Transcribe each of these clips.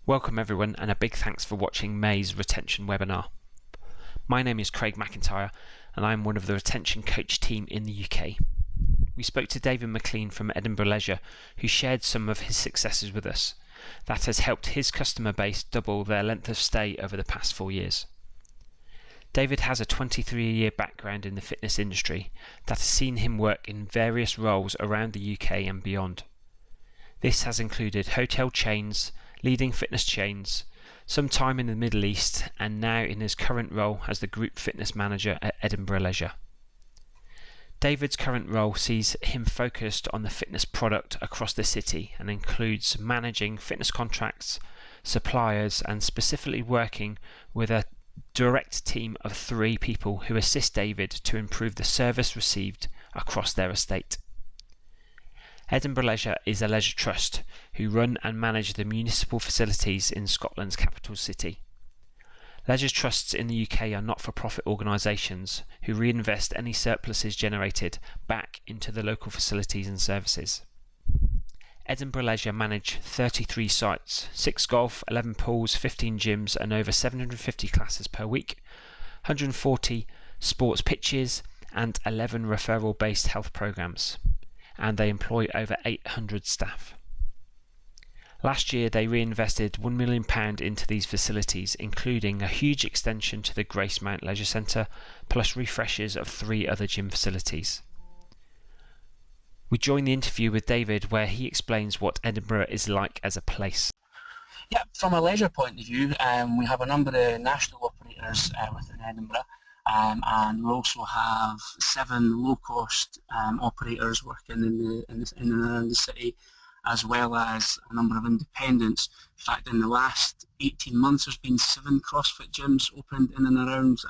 Welcome everyone, and a big thanks for watching May's retention webinar. My name is Craig McIntyre and I'm one of the retention coach team in the UK. We spoke to David McLean from Edinburgh Leisure, who shared some of his successes with us. That has helped his customer base double their length of stay over the past 4 years. David has a 23-year background in the fitness industry that has seen him work in various roles around the UK and beyond. This has included hotel chains, leading fitness chains, some time in the Middle East, and now in his current role as the Group Fitness Manager at Edinburgh Leisure. David's current role sees him focused on the fitness product across the city and includes managing fitness contracts, suppliers, and specifically working with a direct team of 3 people who assist David to improve the service received across their estate. Edinburgh Leisure is a leisure trust who run and manage the municipal facilities in Scotland's capital city. Leisure trusts in the UK are not-for-profit organisations who reinvest any surpluses generated back into the local facilities and services. Edinburgh Leisure manage 33 sites, 6 golf, 11 pools, 15 gyms and over 750 classes per week, 140 sports pitches and 11 referral-based health programmes. And they employ over 800 staff. Last year they reinvested £1 million into these facilities, including a huge extension to the Gracemount Leisure Centre, plus refreshes of 3 other gym facilities. We join the interview with David where he explains what Edinburgh is like as a place. Yeah, from a leisure point of view, we have a number of national operators within Edinburgh. And we also have 7 low-cost operators working in and around the city, as well as a number of independents. In fact, in the last 18 months, there's been 7 CrossFit gyms opened in and around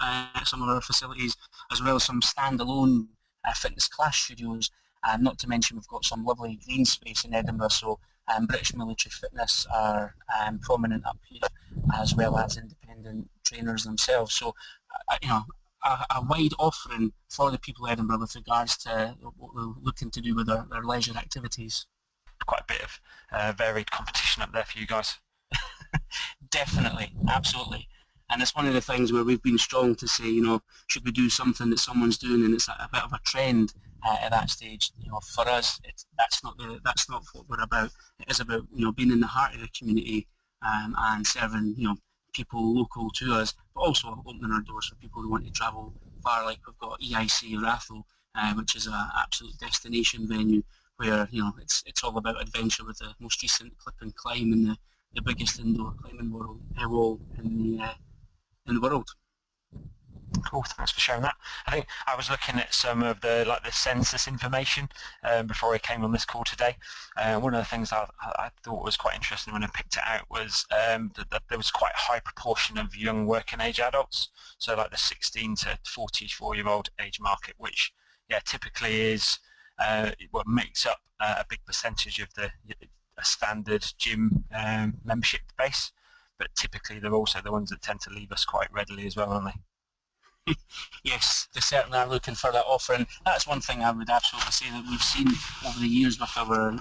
some of our facilities, as well as some standalone fitness class studios. Not to mention, we've got some lovely green space in Edinburgh, so British Military Fitness are prominent up here, as well as independent trainers themselves. So, a wide offering for the people of Edinburgh with regards to what we're looking to do with their leisure activities. Quite a bit of varied competition up there for you guys. Definitely, absolutely. And it's one of the things where we've been strong to say, should we do something that someone's doing and it's a bit of a trend at that stage. For us, that's not what we're about. It is about being in the heart of the community and serving people local to us, but also opening our doors for people who want to travel far. Like we've got EIC Rathel, which is an absolute destination venue where it's all about adventure with the most recent clip and climb and the biggest indoor climbing wall in the world. Cool, thanks for sharing that. I think I was looking at some of the census information before I came on this call today. One of the things I thought was quite interesting when I picked it out was that there was quite a high proportion of young working age adults, so like the 16 to 44-year-old age market, which typically is what makes up a big percentage of a standard gym membership base, but typically they're also the ones that tend to leave us quite readily as well, aren't they? Yes, they certainly are looking for that offer, and that's one thing I would absolutely say that we've seen over the years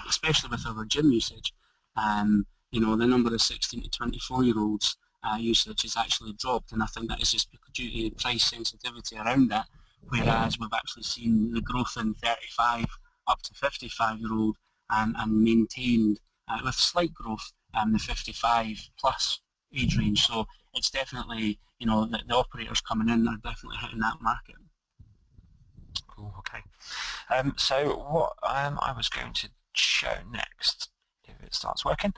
especially with our gym usage. The number of 16 to 24-year-olds usage has actually dropped, and I think that is just due to price sensitivity around that, whereas we've actually seen the growth in 35 up to 55-year-old and maintained with slight growth the 55 plus age range. So it's definitely, the operators coming in are definitely hitting that market. Cool, okay. So what I was going to show next, if it starts working,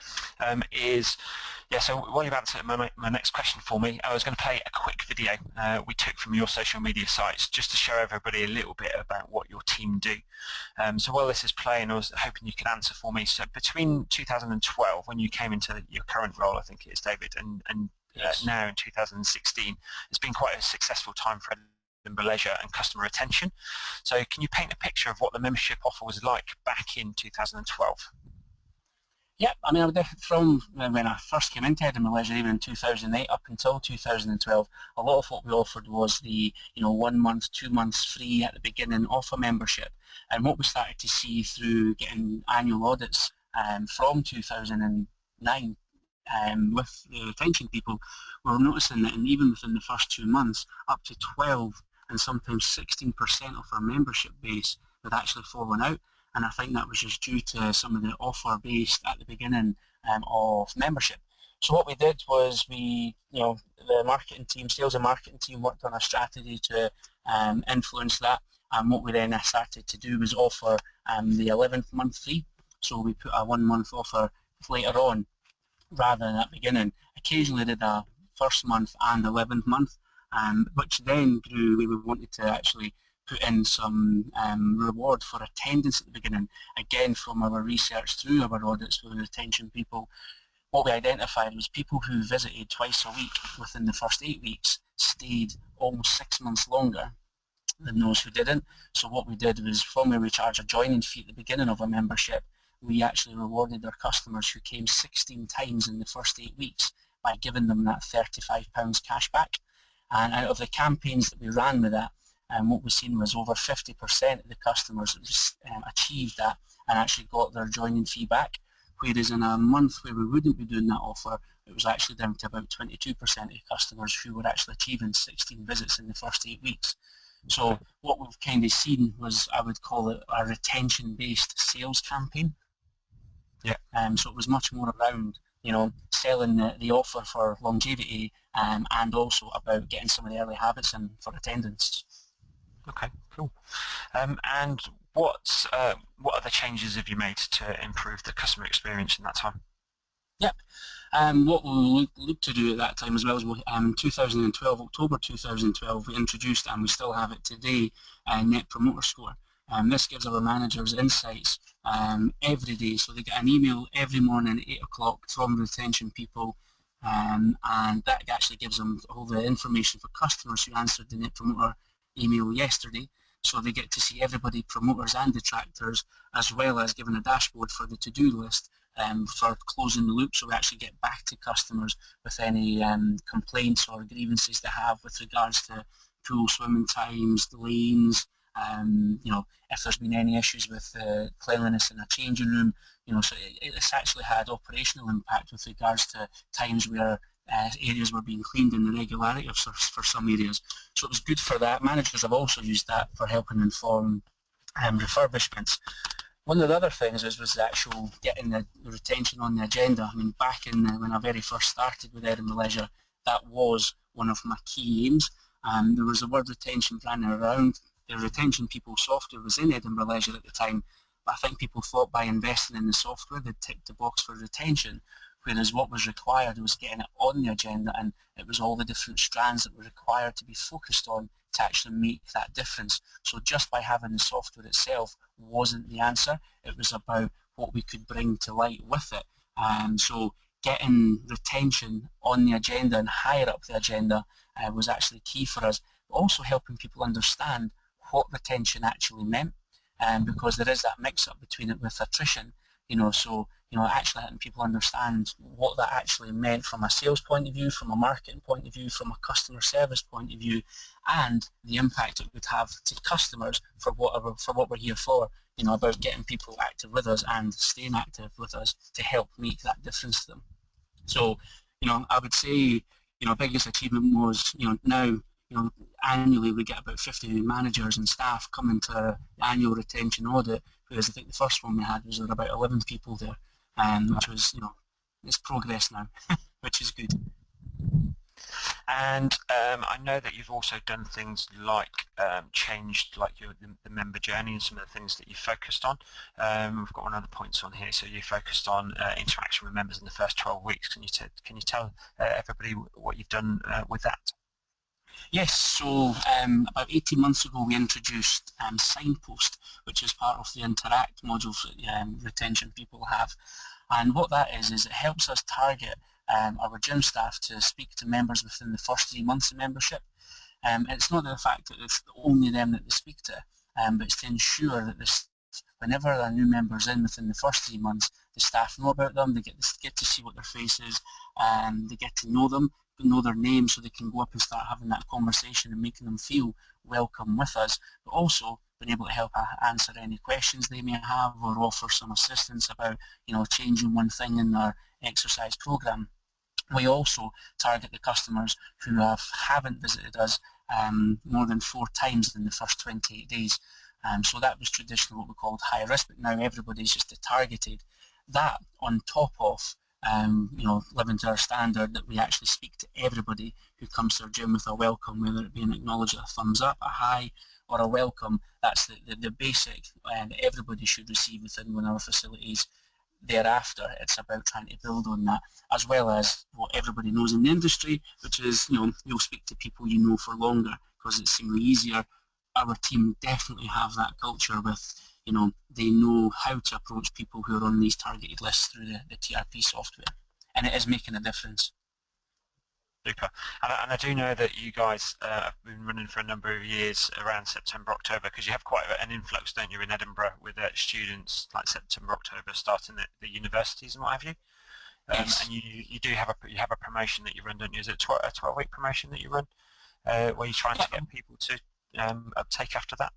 so while you've answered my next question for me, I was going to play a quick video we took from your social media sites just to show everybody a little bit about what your team do. So while this is playing, I was hoping you could answer for me. So between 2012, when you came into your current role, I think it is, David, and Yes. Now in 2016, it's been quite a successful time for Edinburgh Leisure and customer retention. So can you paint a picture of what the membership offer was like back in 2012? Yeah, from when I first came into Edinburgh Leisure, even in 2008 up until 2012, a lot of what we offered was the 1 month, 2 months free at the beginning of a membership. And what we started to see through getting annual audits from 2009 with the retention people, we're noticing that even within the first 2 months, up to 12 and sometimes 16% of our membership base had actually fallen out. And I think that was just due to some of the offer based at the beginning of membership. So what we did was the marketing team, sales and marketing team, worked on a strategy to influence that. And what we then started to do was offer the 11th month free. So we put a 1 month offer later on rather than at the beginning. Occasionally did a first month and 11th month, which then grew. We wanted to actually put in some reward for attendance at the beginning. Again, from our research through our audits with retention people, what we identified was people who visited twice a week within the first 8 weeks stayed almost 6 months longer than those who didn't. So what we did was, from where we charge a joining fee at the beginning of a membership, we actually rewarded our customers who came 16 times in the first 8 weeks by giving them that £35 cash back. And out of the campaigns that we ran with that, what we've seen was over 50% of the customers achieved that and actually got their joining fee back. Whereas in a month where we wouldn't be doing that offer, it was actually down to about 22% of customers who were actually achieving 16 visits in the first 8 weeks. So what we've kind of seen was, I would call it a retention-based sales campaign. Yeah. So it was much more around, selling the offer for longevity and also about getting some of the early habits in for attendance. Okay, cool. And what other changes have you made to improve the customer experience in that time? Yep. What we looked to do at that time as well is in 2012, October 2012, we introduced, and we still have it today, a Net Promoter Score. This gives our managers insights every day. So they get an email every morning at 8 o'clock from retention people, and that actually gives them all the information for customers who answered the Net Promoter email yesterday. So they get to see everybody, promoters and detractors, as well as given a dashboard for the to-do list for closing the loop. So we actually get back to customers with any complaints or grievances they have with regards to pool swimming times, lanes, if there's been any issues with cleanliness in a changing room, so it's actually had operational impact with regards to times where areas were being cleaned and the regularity of for some areas. So it was good for that. Managers have also used that for helping inform refurbishments. One of the other things was the actual getting the retention on the agenda. I mean, back in when I very first started with Edinburgh Leisure, that was one of my key aims. There was the word retention running around. The retention people software was in Edinburgh Leisure at the time, but I think people thought by investing in the software they'd tick the box for retention, whereas what was required was getting it on the agenda, and it was all the different strands that were required to be focused on to actually make that difference. So just by having the software itself wasn't the answer. It was about what we could bring to light with it. So getting retention on the agenda and higher up the agenda was actually key for us. But also helping people understand what retention actually meant, because there is that mix-up between it with attrition. So actually letting people understand what that actually meant from a sales point of view, from a marketing point of view, from a customer service point of view, and the impact it would have to customers for what we're here for, about getting people active with us and staying active with us to help make that difference to them. So, I would say, biggest achievement was, now, annually we get about 50 managers and staff coming to our annual retention audit, whereas I think the first one we had was about 11 people there, which was, it's progress now, which is good. And I know that you've also done things like changed like the member journey and some of the things that you focused on. We've got one other points on here. So you focused on interaction with members in the first 12 weeks. Can you tell everybody what you've done with that? Yes, so about 18 months ago we introduced Signpost, which is part of the Interact module that retention people have. And what that is it helps us target our gym staff to speak to members within the first 3 months of membership. It's not the fact that it's only them that they speak to, but it's to ensure that whenever a new member's in within the first 3 months, the staff know about them, they get to see what their face is, they get to know them, know their name, so they can go up and start having that conversation and making them feel welcome with us, but also being able to help answer any questions they may have or offer some assistance about changing one thing in their exercise program. We also target the customers who haven't visited us more than 4 times in the first 28 days. So that was traditionally what we called high risk, but now everybody's just targeted. That on top of living to our standard, that we actually speak to everybody who comes to our gym with a welcome, whether it be an acknowledge, a thumbs up, a hi, or a welcome. That's the basic that everybody should receive within one of our facilities. Thereafter, it's about trying to build on that, as well as what everybody knows in the industry, which is, you'll speak to people you know for longer because it's seemingly easier. Our team definitely have that culture with, they know how to approach people who are on these targeted lists through the TRP software, and it is making a difference. Super. And I do know that you guys have been running for a number of years around September, October, because you have quite an influx, don't you, in Edinburgh with students like September, October starting at the universities and what have you. Yes. And you do have a promotion that you run, don't you? Is it a 12-week promotion that you run, where you're trying to get people to uptake after that?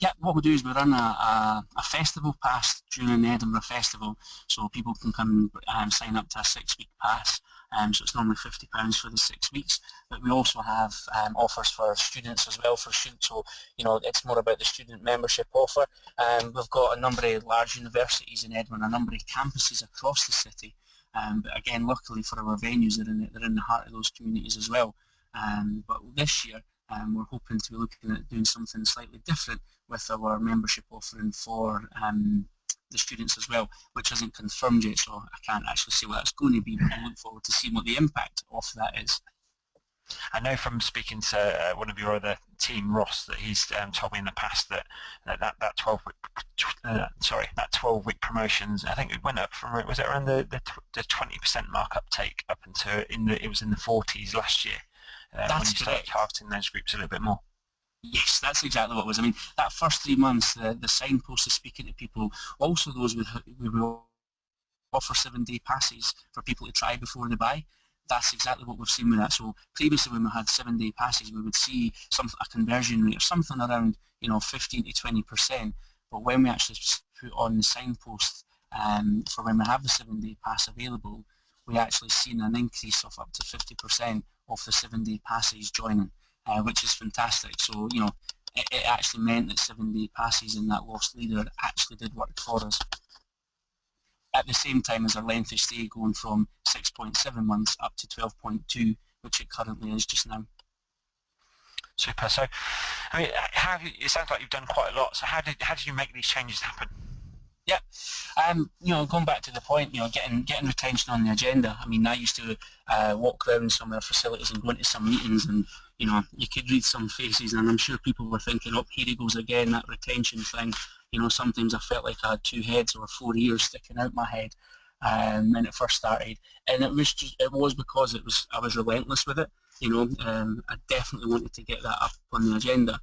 Yeah, what we do is we run a festival pass during the Edinburgh Festival, so people can come and sign up to a 6-week pass. So it's normally £50 for the 6 weeks, but we also have offers for students as well. For students, so it's more about the student membership offer. We've got a number of large universities in Edinburgh, a number of campuses across the city. But again, luckily for our venues, they're in the heart of those communities as well. But this year, we're hoping to be looking at doing something slightly different with our membership offering for the students as well, which isn't confirmed yet, so I can't actually say what that's going to be, but I look forward to seeing what the impact of that is. I know from speaking to one of your other team, Ross, that he's told me in the past that 12-week promotions, I think it went up from, was it around the 20% mark uptake up until it was in the 40s last year when you started targeting those groups a little bit more. Yes, that's exactly what it was. I mean, that first 3 months, the signpost of speaking to people, also those we will offer 7-day passes for people to try before they buy. That's exactly what we've seen with that. So previously when we had 7-day passes, we would see a conversion rate of something around 15 to 20%. But when we actually put on the signpost for when we have the 7-day pass available, we actually seen an increase of up to 50% of the 7-day passes joining. Which is fantastic. So, it actually meant that 7-day passes in that lost leader actually did work for us. At the same time as our length of stay going from 6.7 months up to 12.2, which it currently is just now. Super. So, I mean, it sounds like you've done quite a lot. So how did you make these changes happen? Yeah, going back to the point, getting retention on the agenda. I mean, I used to walk around some of our facilities and go into some meetings, and you could read some faces, and I'm sure people were thinking, "Oh, here he goes again, that retention thing." Sometimes I felt like I had 2 heads or 4 ears sticking out my head when it first started, and it was because I was relentless with it. I definitely wanted to get that up on the agenda.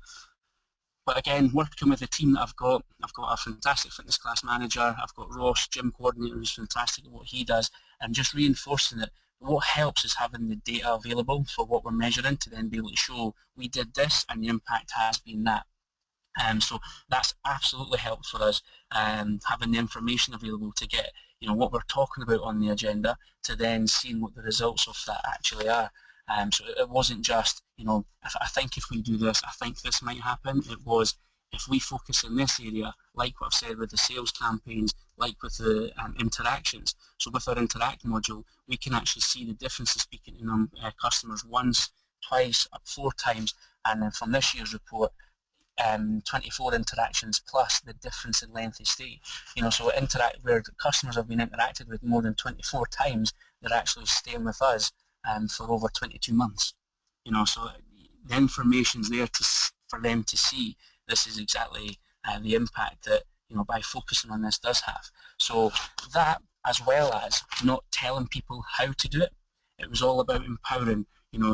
But again, working with the team that I've got a fantastic fitness class manager, I've got Ross, gym coordinator, who's fantastic at what he does, and just reinforcing it. What helps is having the data available for what we're measuring to then be able to show we did this and the impact has been that. So that's absolutely helped for us, having the information available to get what we're talking about on the agenda, to then seeing what the results of that actually are. So it wasn't just, I think if we do this, I think this might happen. It was, if we focus in this area, like what I've said with the sales campaigns, like with the interactions. So with our interact module, we can actually see the difference in speaking to customers once, twice, up 4 times, and then from this year's report, 24 interactions plus the difference in length of stay. So where the customers have been interacted with more than 24 times, they're actually staying with us for over 22 months. So the information's there for them to see this is exactly the impact that, by focusing on this does have. So that, as well as not telling people how to do it, it was all about empowering.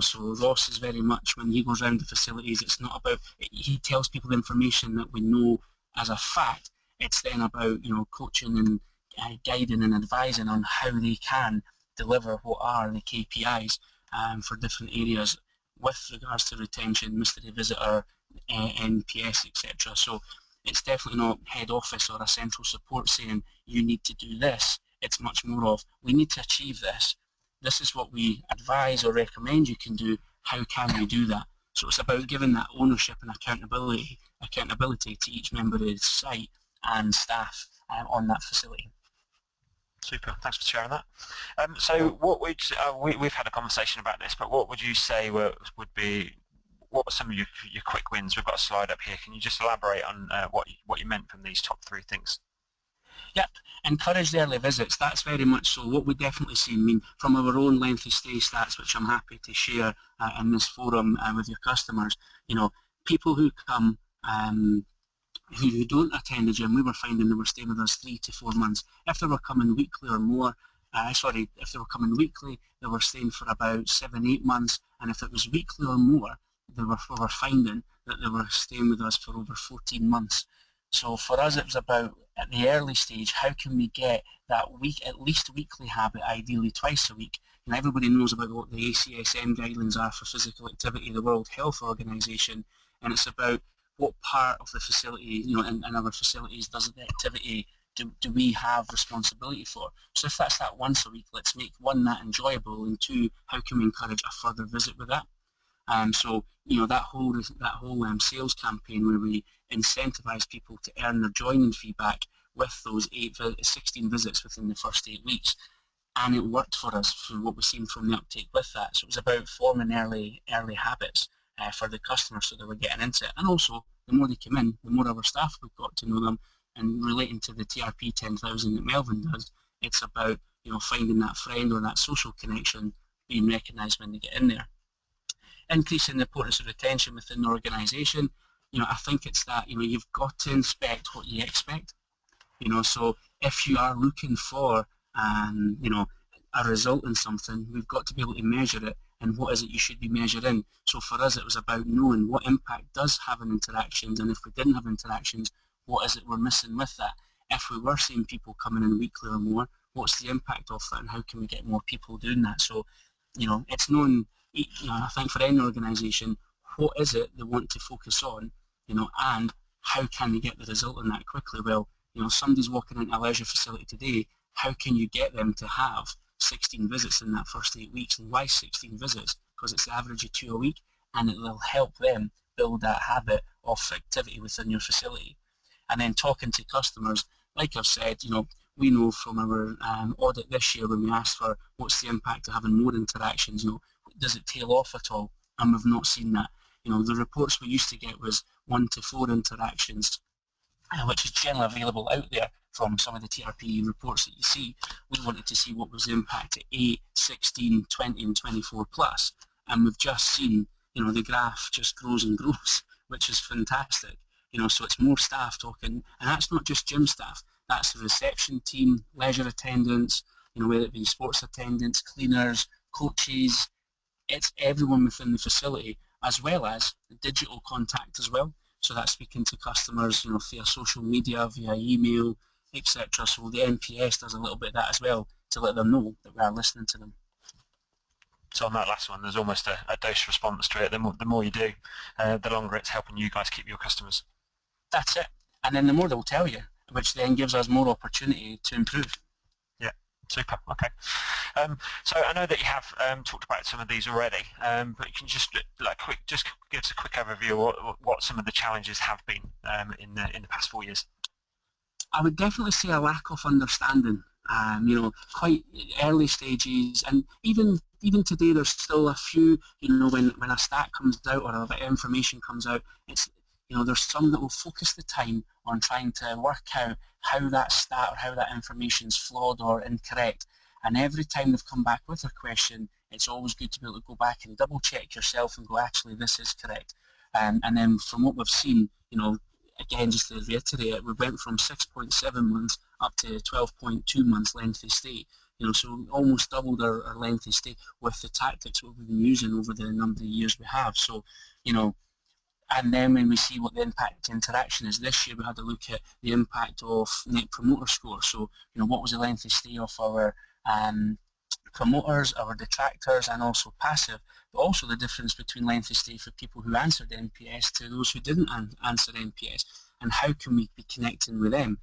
So Ross is very much, when he goes around the facilities, it's not about, he tells people the information that we know as a fact. It's then about, coaching and guiding and advising on how they can deliver what are the KPIs for different areas with regards to retention, mystery visitor, NPS, etc. So it's definitely not head office or a central support saying you need to do this. It's much more of, we need to achieve this. this is what we advise or recommend you can do, how can we do that? So it's about giving that ownership and accountability to each member of the site and staff on that facility. Super, thanks for sharing that. So what would, we've had a conversation about this, but what would you say what were some of your quick wins? We've got a slide up here. Can you just elaborate on what you meant from these top 3 things? Yep, encourage the early visits. That's very much so what we definitely see. I mean, from our own lengthy stay stats, which I'm happy to share in this forum with your customers, people who come who don't attend the gym, we were finding they were staying with us 3 to 4 months. If they were coming weekly or more, if they were coming weekly, they were staying for about 7, 8 months, and if it was weekly or more, we were finding that they were staying with us for over 14 months. So for us, it was about, at the early stage, how can we get that at least weekly habit, ideally twice a week. And everybody knows about what the ACSM guidelines are for physical activity, the World Health Organization, and it's about what part of the facility, in our facilities, does the activity do we have responsibility for? So if that's that once a week, let's make 1, that enjoyable, and 2, how can we encourage a further visit with that? So that whole sales campaign where we incentivize people to earn their joining fee back with those 16 visits within the first 8 weeks, and it worked for us through what we've seen from the uptake with that. So it was about forming early habits for the customers so they were getting into it, and also the more they come in, the more our staff we've got to know them. And relating to the TRP 10,000 that Melvin does, it's about finding that friend or that social connection being recognised when they get in there. Increasing the importance of retention within the organisation. I think it's that you've got to inspect what you expect. So if you are looking for a result in something, we've got to be able to measure it, and what is it you should be measuring. So for us, it was about knowing what impact does have on interactions, and if we didn't have interactions, what is it we're missing with that? If we were seeing people coming in weekly or more, what's the impact of that, and how can we get more people doing that? So, it's known, I think for any organisation, what is it they want to focus on, and how can they get the result on that quickly? Well, somebody's walking into a leisure facility today, how can you get them to have 16 visits in that first 8 weeks? And why 16 visits? Because it's the average of 2 a week, and it will help them build that habit of activity within your facility. And then talking to customers, like I've said, we know from our audit this year when we asked for what's the impact of having more interactions, does it tail off at all? And we've not seen that. The reports we used to get was 1 to 4 interactions, which is generally available out there from some of the TRP reports that you see. We wanted to see what was the impact at 8, 16, 20 and 24 plus. And we've just seen, the graph just grows and grows, which is fantastic. So it's more staff talking, and that's not just gym staff. That's the reception team, leisure attendants, whether it be sports attendants, cleaners, coaches. It's everyone within the facility, as well as the digital contact as well. So that's speaking to customers, via social media, via email, etc. So the NPS does a little bit of that as well to let them know that we are listening to them. So on that last one, there's almost a dose response to it. The more you do, the longer it's helping you guys keep your customers. That's it. And then the more they'll tell you, which then gives us more opportunity to improve. Yeah, super. Okay. So I know that you have talked about some of these already, but you can just give us a quick overview of what some of the challenges have been in the past 4 years. I would definitely say a lack of understanding. Quite early stages, and even today, there's still a few. When a stat comes out or a bit of information comes out, it's there's some that will focus the time on trying to work out how that stat or how that information is flawed or incorrect. And every time they've come back with a question, it's always good to be able to go back and double check yourself and go, actually, this is correct. And then from what we've seen, again, just to reiterate it, we went from 6.7 months up to 12.2 months lengthy stay. So almost doubled our lengthy stay with the tactics we've been using over the number of years we have. So, and then when we see what the impact interaction is, this year we had a look at the impact of Net Promoter Score. So, what was the lengthy stay of our promoters, our detractors, and also passive, but also the difference between lengthy stay for people who answered NPS to those who didn't answer NPS, and how can we be connecting with them?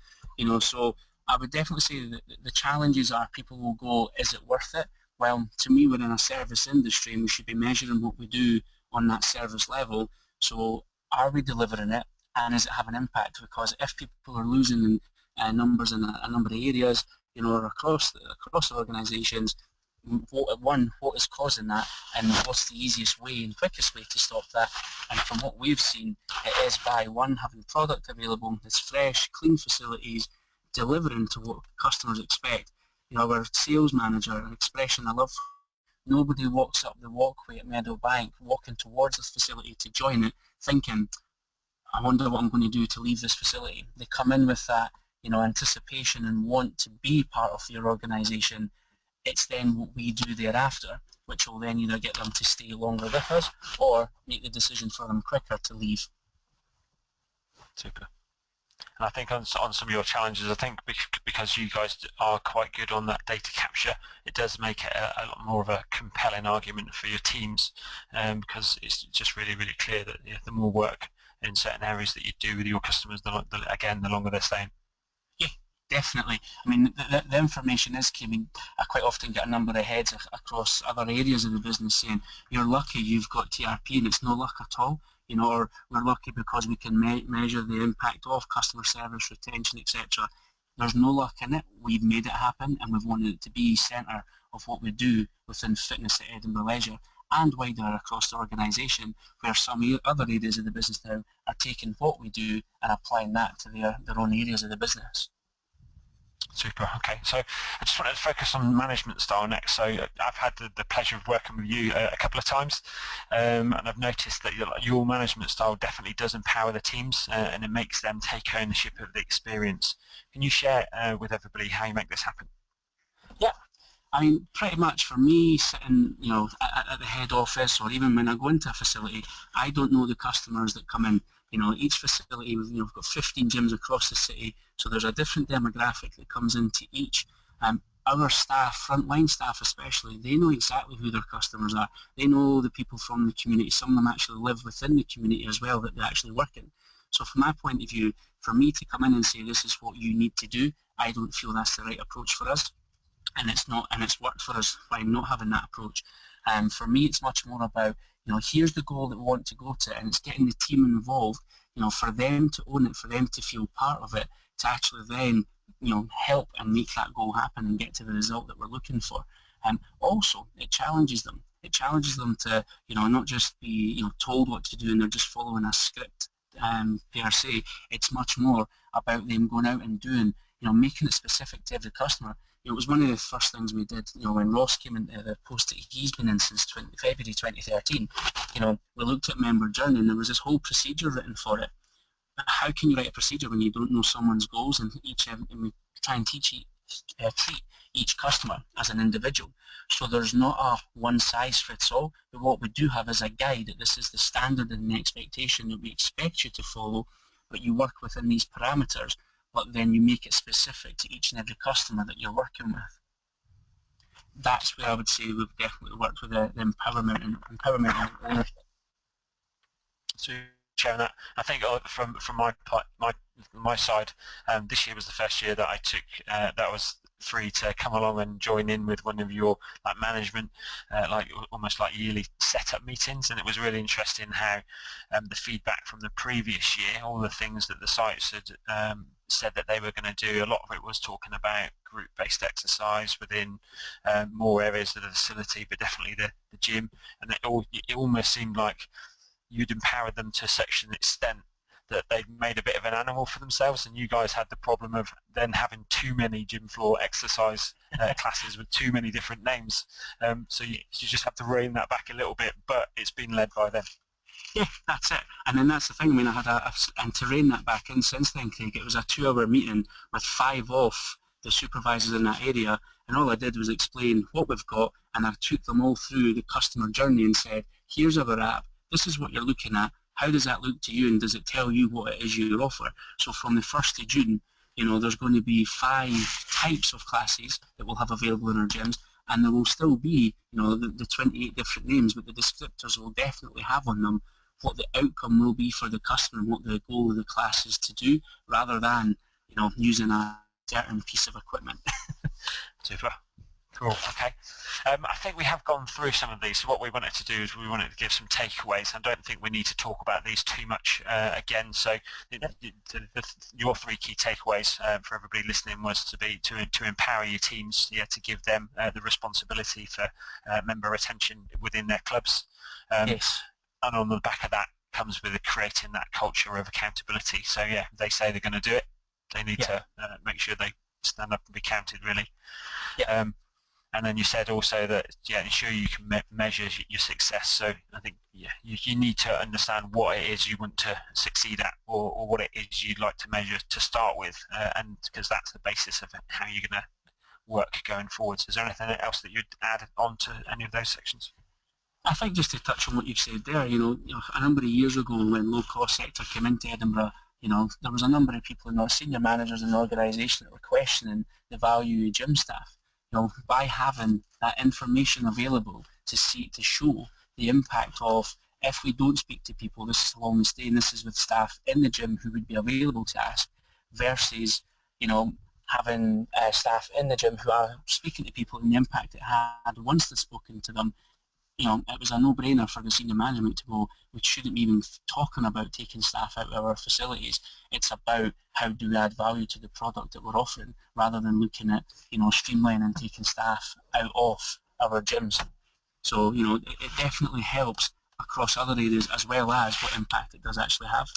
So I would definitely say that the challenges are people will go, is it worth it? Well, to me, we're in a service industry and we should be measuring what we do on that service level. So are we delivering it, and is it having an impact? Because if people are losing numbers in a number of areas, or across organisations, what is causing that, and what's the easiest way and quickest way to stop that? And from what we've seen, it is by having product available that's fresh, clean facilities, delivering to what customers expect. Our sales manager, an expression I love, nobody walks up the walkway at Meadowbank walking towards this facility to join it thinking, I wonder what I'm going to do to leave this facility. They come in with that anticipation and want to be part of your organisation. It's then what we do thereafter, which will then either get them to stay longer with us or make the decision for them quicker to leave. Super. And I think on some of your challenges, I think because you guys are quite good on that data capture, it does make it a lot more of a compelling argument for your teams, because it's just really, really clear that the more work in certain areas that you do with your customers, the longer they're staying. Yeah, definitely. I mean, the information is coming. I quite often get a number of heads across other areas of the business saying, you're lucky you've got TRP, and it's no luck at all. Or we're lucky because we can measure the impact of customer service, retention, etc. There's no luck in it. We've made it happen, and we've wanted it to be centre of what we do within fitness at Edinburgh Leisure and wider across the organisation, where some other areas of the business now are taking what we do and applying that to their own areas of the business. Super. Okay, so I just wanted to focus on management style next. So I've had the pleasure of working with you a couple of times, and I've noticed that your management style definitely does empower the teams, and it makes them take ownership of the experience. Can you share with everybody how you make this happen? Yeah. I mean, pretty much for me, sitting, at the head office, or even when I go into a facility, I don't know the customers that come in. Each facility, we've got 15 gyms across the city, so there's a different demographic that comes into each. Our staff, frontline staff especially, they know exactly who their customers are. They know the people from the community. Some of them actually live within the community as well that they actually work in. So from my point of view, for me to come in and say this is what you need to do, I don't feel that's the right approach for us. And it's not, and it's worked for us by not having that approach. For me, it's much more about, here's the goal that we want to go to, and it's getting the team involved, for them to own it, for them to feel part of it, to actually then, help and make that goal happen and get to the result that we're looking for. Also, it challenges them. It challenges them to, not just be, told what to do and they're just following a script per se. It's much more about them going out and doing, making it specific to every customer. It was one of the first things we did, when Ross came into the post that he's been in since February 2013. We looked at member journey and there was this whole procedure written for it. But how can you write a procedure when you don't know someone's goals, and we try and treat each customer as an individual? So there's not a one size fits all, but what we do have is a guide that this is the standard and the expectation that we expect you to follow, but you work within these parameters, but then you make it specific to each and every customer that you're working with. That's where I would say we've definitely worked with the empowerment and ownership. So sharing that, I think from my side, this year was the first year that I took that was free to come along and join in with one of your management, almost like yearly setup meetings, and it was really interesting how the feedback from the previous year, all the things that the sites had said that they were going to do, a lot of it was talking about group-based exercise within more areas of the facility, but definitely the gym, and it almost seemed like you'd empowered them to such an extent that they'd made a bit of an animal for themselves, and you guys had the problem of then having too many gym floor exercise classes with too many different names. So you just have to rein that back a little bit, but it's been led by them. Yeah, that's it. And then that's the thing. I mean, I had and to rein that back in since then, Craig, it was a 2-hour meeting with 5 of the supervisors in that area, and all I did was explain what we've got, and I took them all through the customer journey and said, here's our app, this is what you're looking at, how does that look to you, and does it tell you what it is you offer? So from the 1st of June, there's going to be 5 types of classes that we'll have available in our gyms, and there will still be, the 28 different names, but the descriptors will definitely have on them what the outcome will be for the customer and what the goal of the class is to do, rather than, using a certain piece of equipment. Super. Cool. Okay. I think we have gone through some of these. So what we wanted to do is we wanted to give some takeaways. I don't think we need to talk about these too much again. So your 3 key takeaways for everybody listening was to empower your teams, to give them the responsibility for member retention within their clubs. Yes. And on the back of that comes with creating that culture of accountability. So they say they're going to do it. They need to make sure they stand up and be counted, really. Yeah. And then you said also that ensure you can measure your success. So I think you need to understand what it is you want to succeed at, or what it is you'd like to measure to start with, and because that's the basis of how you're going to work going forwards. Is there anything else that you'd add on to any of those sections? I think just to touch on what you've said there, a number of years ago when low-cost sector came into Edinburgh, there was a number of people, senior managers in the organisation that were questioning the value of gym staff. By having that information available to show the impact of, if we don't speak to people, this is how long we stay, and this is with staff in the gym who would be available to us, versus, having staff in the gym who are speaking to people and the impact it had once they've spoken to them. It was a no-brainer for the senior management to go, we shouldn't be even talking about taking staff out of our facilities. It's about how do we add value to the product that we're offering, rather than looking at, streamlining and taking staff out of our gyms. So, it definitely helps across other areas, as well as what impact it does actually have.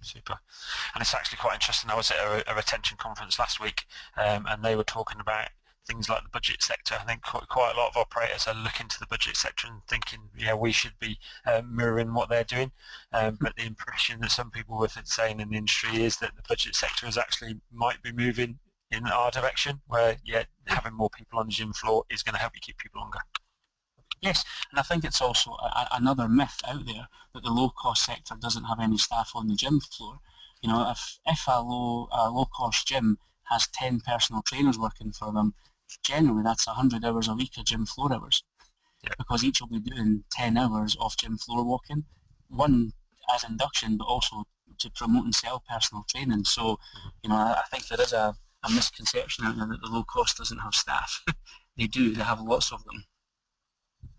Super. And it's actually quite interesting. I was at a retention conference last week, and they were talking about things like the budget sector. I think quite a lot of operators are looking to the budget sector and thinking, we should be mirroring what they're doing. But the impression that some people were saying in the industry is that the budget sector is actually might be moving in our direction, where having more people on the gym floor is going to help you keep people longer. Yes, and I think it's also another myth out there that the low-cost sector doesn't have any staff on the gym floor. If a low-cost gym has 10 personal trainers working for them, generally that's 100 hours a week of gym floor hours, because each will be doing 10 hours of gym floor walking, one as induction, but also to promote and sell personal training. So, I think there is a misconception out there that the low cost doesn't have staff. They do, they have lots of them.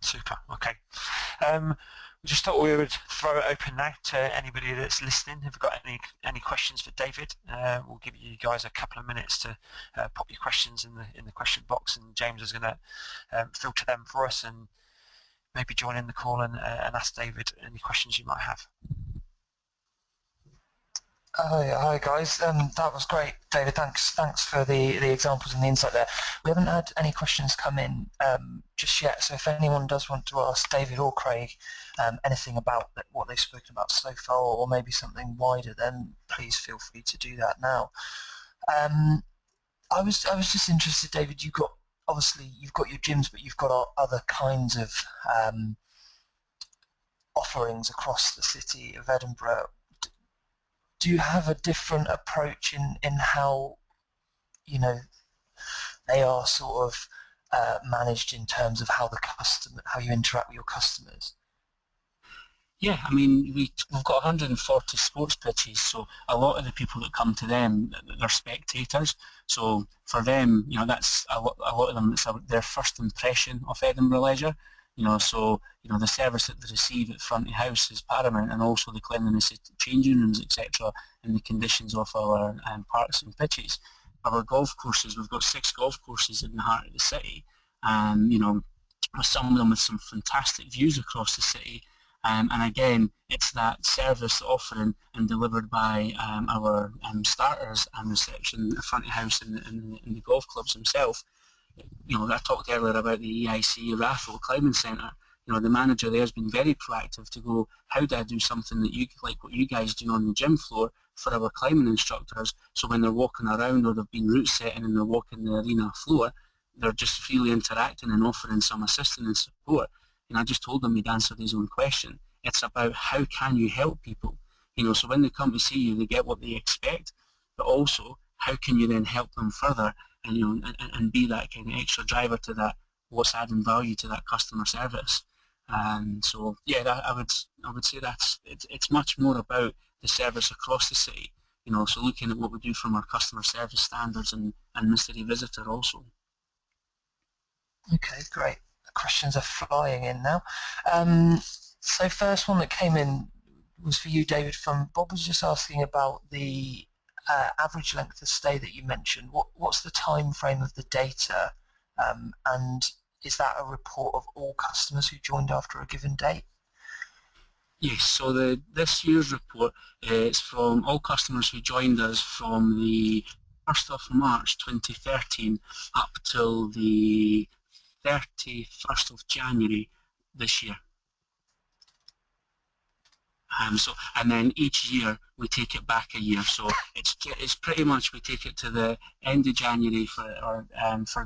Super, okay. We just thought we would throw it open now to anybody that's listening. If you've got any questions for David, we'll give you guys a couple of minutes to pop your questions in the question box, and James is going to filter them for us and maybe join in the call and ask David any questions you might have. Hi guys, that was great, David. Thanks for the examples and the insight there. We haven't had any questions come in just yet, so if anyone does want to ask David or Craig anything about what they've spoken about so far, or maybe something wider, then please feel free to do that now. I was just interested, David. You've got your gyms, but you've got other kinds of offerings across the city of Edinburgh. Do you have a different approach in how they are sort of managed in terms of how you interact with your customers? Yeah, I mean, we've got 140 sports pitches, so a lot of the people that come to them, they're spectators. So for them, that's a lot of them, it's their first impression of Edinburgh Leisure. So the service that they receive at front of house is paramount, and also the cleanliness of changing rooms, etc., and the conditions of our parks and pitches. Our golf courses, we've got 6 golf courses in the heart of the city, and some of them with some fantastic views across the city. And again, it's that service offering and delivered by our starters and reception at front of house in the golf clubs themselves. I talked earlier about the EIC Raffle Climbing Centre. The manager there has been very proactive to go, how do I do something that like what you guys do on the gym floor for our climbing instructors, so when they're walking around or they've been route setting and they're walking the arena floor, they're just freely interacting and offering some assistance and support. I just told them he'd answered his own question. It's about how can you help people? So when they come to see you, they get what they expect, but also how can you then help them further and be that kind of extra driver to that, what's adding value to that customer service. And so, I would say it's much more about the service across the city, so looking at what we do from our customer service standards and mystery visitor also. Okay, great. The questions are flying in now. So first one that came in was for you, David, from Bob. Was just asking about the average length of stay that you mentioned. What's the time frame of the data, and is that a report of all customers who joined after a given date? Yes, so this year's report is from all customers who joined us from the 1st of March 2013 up till the 31st of January this year. And then each year we take it back a year. So it's pretty much we take it to the end of January for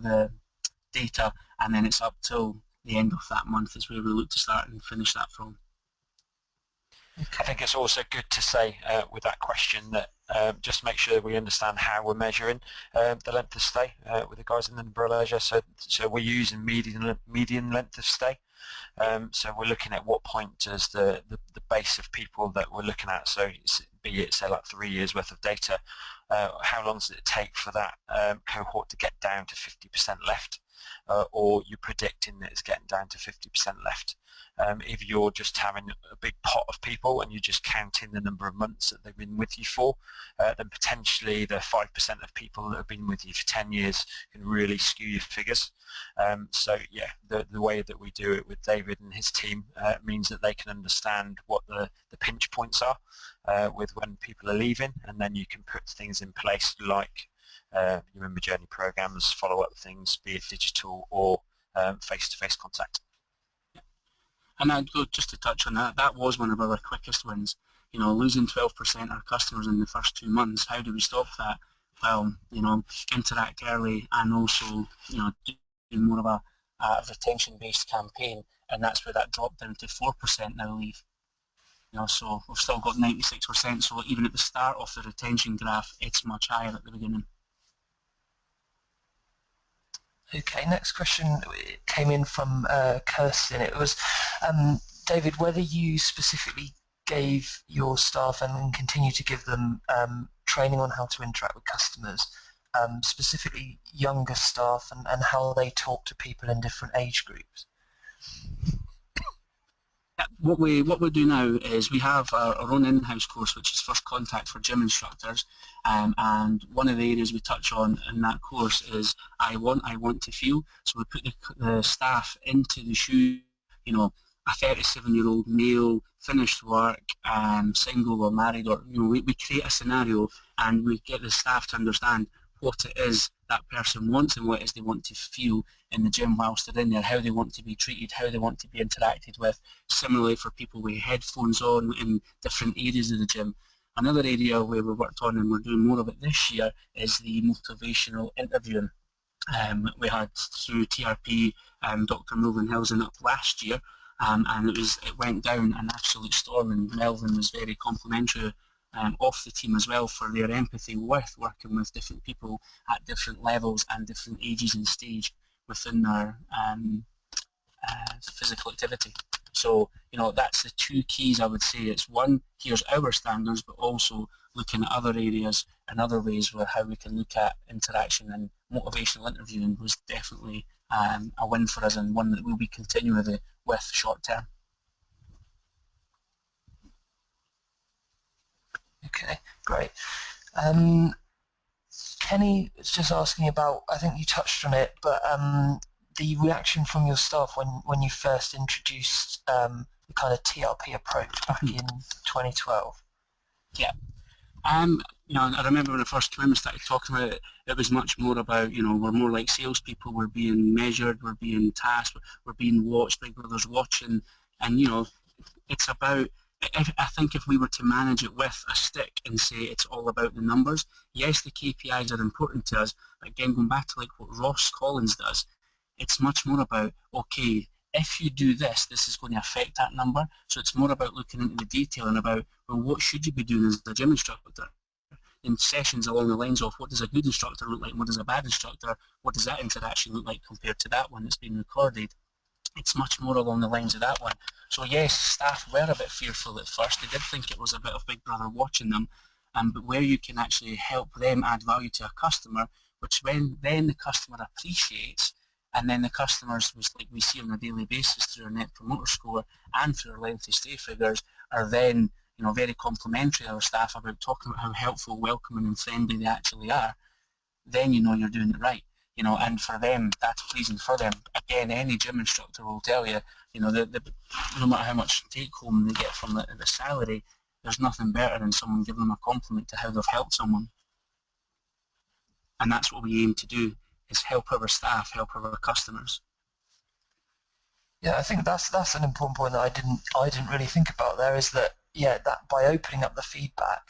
the data, and then it's up till the end of that month is where we look to start and finish that from. I think it's also good to say with that question that just make sure we understand how we're measuring the length of stay with the guys in Edinburgh Leisure. So we're using median length of stay. So we're looking at what point does the base of people that we're looking at, so be it say like 3 years worth of data, how long does it take for that cohort to get down to 50% left, or you're predicting that it's getting down to 50% left. If you're just having a big pot of people and you're just counting the number of months that they've been with you for, then potentially the 5% of people that have been with you for 10 years can really skew your figures. So yeah, the way that we do it with David and his team means that they can understand what the pinch points are with when people are leaving, and then you can put things in place like you member journey programs, follow-up things, be it digital or face-to-face contact. And I'd go just to touch on that. That was one of our quickest wins. You know, losing 12% of our customers in the first 2 months. How do we stop that? Well, you know, interact early and also, you know, do more of a retention-based campaign, and that's where that dropped down to 4% now leave. You know, so we've still got 96%. So even at the start of the retention graph, it's much higher at the beginning. Okay, next question came in from Kirsten. It was, David, whether you specifically gave your staff and continue to give them training on how to interact with customers, specifically younger staff, and how they talk to people in different age groups. What we do now is we have our own in-house course, which is First Contact for gym instructors, and one of the areas we touch on in that course is I want to feel. So we put the staff into the shoes, you know, a 37-year-old male, finished work, single or married, or you know, we create a scenario and we get the staff to understand what it is that person wants and what it is they want to feel in the gym whilst they're in there, how they want to be treated, how they want to be interacted with. Similarly for people with headphones on in different areas of the gym. Another area where we worked on, and we're doing more of it this year, is the motivational interviewing. We had through TRP Dr. Melvin Hilsen up last year, and it went down an absolute storm, and Melvin was very complimentary of the team as well for their empathy with working with different people at different levels and different ages and stage within their physical activity. So, you know, that's the two keys I would say. It's one, here's our standards, but also looking at other areas and other ways where how we can look at interaction, and motivational interviewing was definitely a win for us, and one that we'll be continuing with short term. Okay, great. Kenny was just asking about, I think you touched on it, but the reaction from your staff when you first introduced the kind of TRP approach back in 2012. Yeah. You know, I remember when I first came in and started talking about it, it was much more about, you know, we're more like salespeople, we're being measured, we're being tasked, we're being watched, Big Brother's watching, and, you know, it's about, I think if we were to manage it with a stick and say it's all about the numbers, yes, the KPIs are important to us, but again, going back to like what Ross Collins does, it's much more about, okay, if you do this, this is going to affect that number. So it's more about looking into the detail and about, well, what should you be doing as a gym instructor? In sessions along the lines of what does a good instructor look like and what does a bad instructor, what does that interaction look like compared to that one that's been recorded? It's much more along the lines of that one. So yes, staff were a bit fearful at first. They did think it was a bit of Big Brother watching them, but where you can actually help them add value to a customer, which when then the customer appreciates, And then the customers, which like we see on a daily basis through our Net Promoter Score and through our lengthy stay figures, are then very complimentary of our staff about talking about how helpful, welcoming and friendly they actually are. Then you're doing it right. And for them, that's pleasing for them. Again, any gym instructor will tell you, no matter how much take home they get from the salary, there's nothing better than someone giving them a compliment to how they've helped someone. And that's what we aim to do, is help our staff, help our customers. Yeah, I think that's an important point that I didn't really think about there, is that, that by opening up the feedback,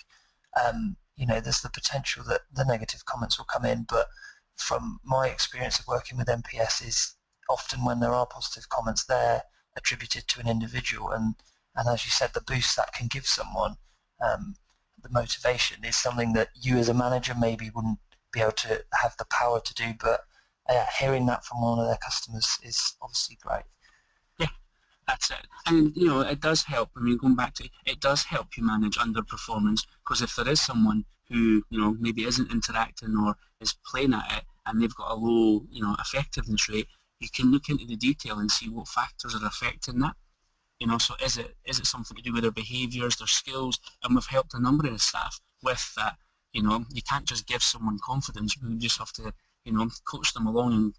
there's the potential that the negative comments will come in, but from my experience of working with NPS is often when there are positive comments, they're attributed to an individual, and as you said, the boost that can give someone, the motivation is something that you as a manager maybe wouldn't be able to have the power to do, but hearing that from one of their customers is obviously great. Yeah, that's it. And it does help. Going back to it does help you manage underperformance, because if there is someone who maybe isn't interacting or is playing at it and they've got a low effectiveness rate, you can look into the detail and see what factors are affecting that. So is it something to do with their behaviours, their skills? And we've helped a number of the staff with that. You can't just give someone confidence. You just have to coach them along and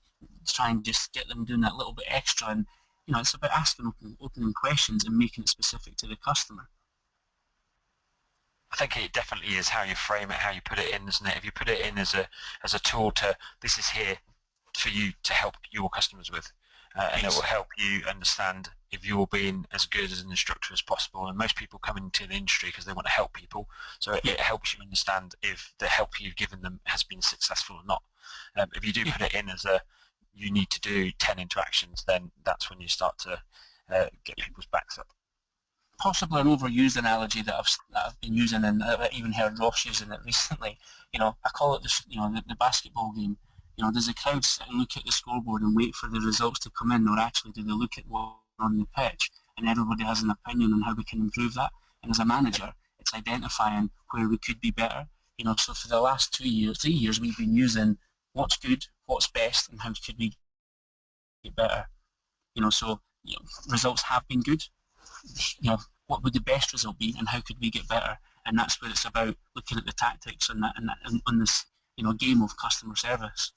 try and just get them doing that little bit extra. And it's about asking opening questions and making it specific to the customer. I think it definitely is how you frame it, how you put it in, isn't it? If you put it in as a tool to, this is here for you to help your customers with, and it will help you understand if you're being as good as an instructor as possible. And most people come into the industry because they want to help people, so it helps you understand if the help you've given them has been successful or not. If you do put it in as you need to do 10 interactions, then that's when you start to get people's backs up. Possibly an overused analogy that I've been using, and I've even heard Ross using it recently. I call it the basketball game. Does the crowd sit and look at the scoreboard and wait for the results to come in, or actually do they look at what's on the pitch? And everybody has an opinion on how we can improve that. And as a manager, it's identifying where we could be better. So for the last 3 years, we've been using what's good, what's best, and how could we get better. So results have been good. What would the best result be, and how could we get better? And that's where it's about looking at the tactics and on this game of customer service.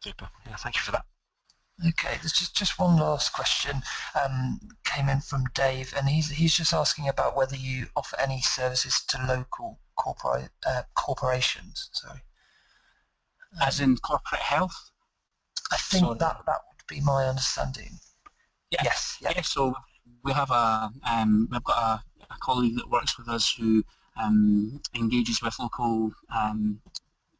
Super. Yeah, thank you for that. Okay, there's just one last question came in from Dave, and he's just asking about whether you offer any services to local corporations. Sorry. As in corporate health? I think that would be my understanding. Yeah. Yes. Yeah. Yeah, so we have we've got a colleague that works with us who engages with local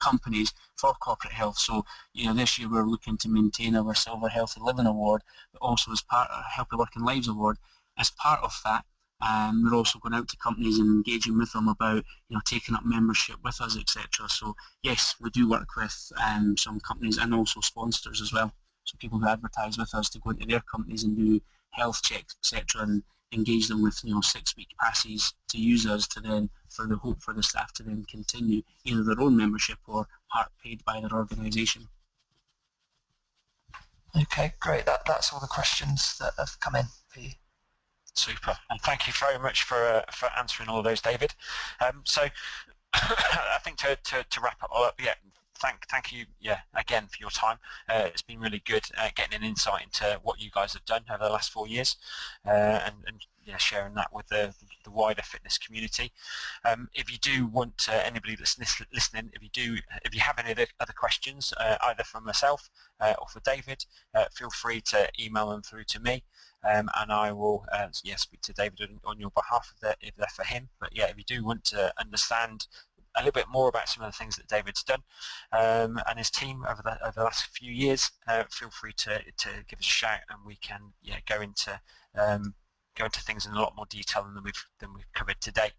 companies for corporate health. So this year we're looking to maintain our Silver Healthy Living Award, but also as part of Healthy Working Lives Award. As part of that, we're also going out to companies and engaging with them about taking up membership with us, etc. So yes, we do work with some companies and also sponsors as well. So people who advertise with us to go into their companies and do health checks, etc., and engage them with 6-week passes to use us to then, for the hope for the staff to then continue either their own membership or part paid by their organisation. Okay, great. That's all the questions that have come in for you. Super. And thank you very much for answering all of those, David. So I think to wrap it all up, thank you again for your time. It's been really good getting an insight into what you guys have done over the last 4 years, and sharing that with the wider fitness community. If you do want anybody that's listening, if you have any other questions, either from myself or for David, feel free to email them through to me, and I will speak to David on your behalf if they're for him. But if you do want to understand a little bit more about some of the things that David's done and his team over the last few years, feel free to give us a shout, and we can go into things in a lot more detail than we've covered today.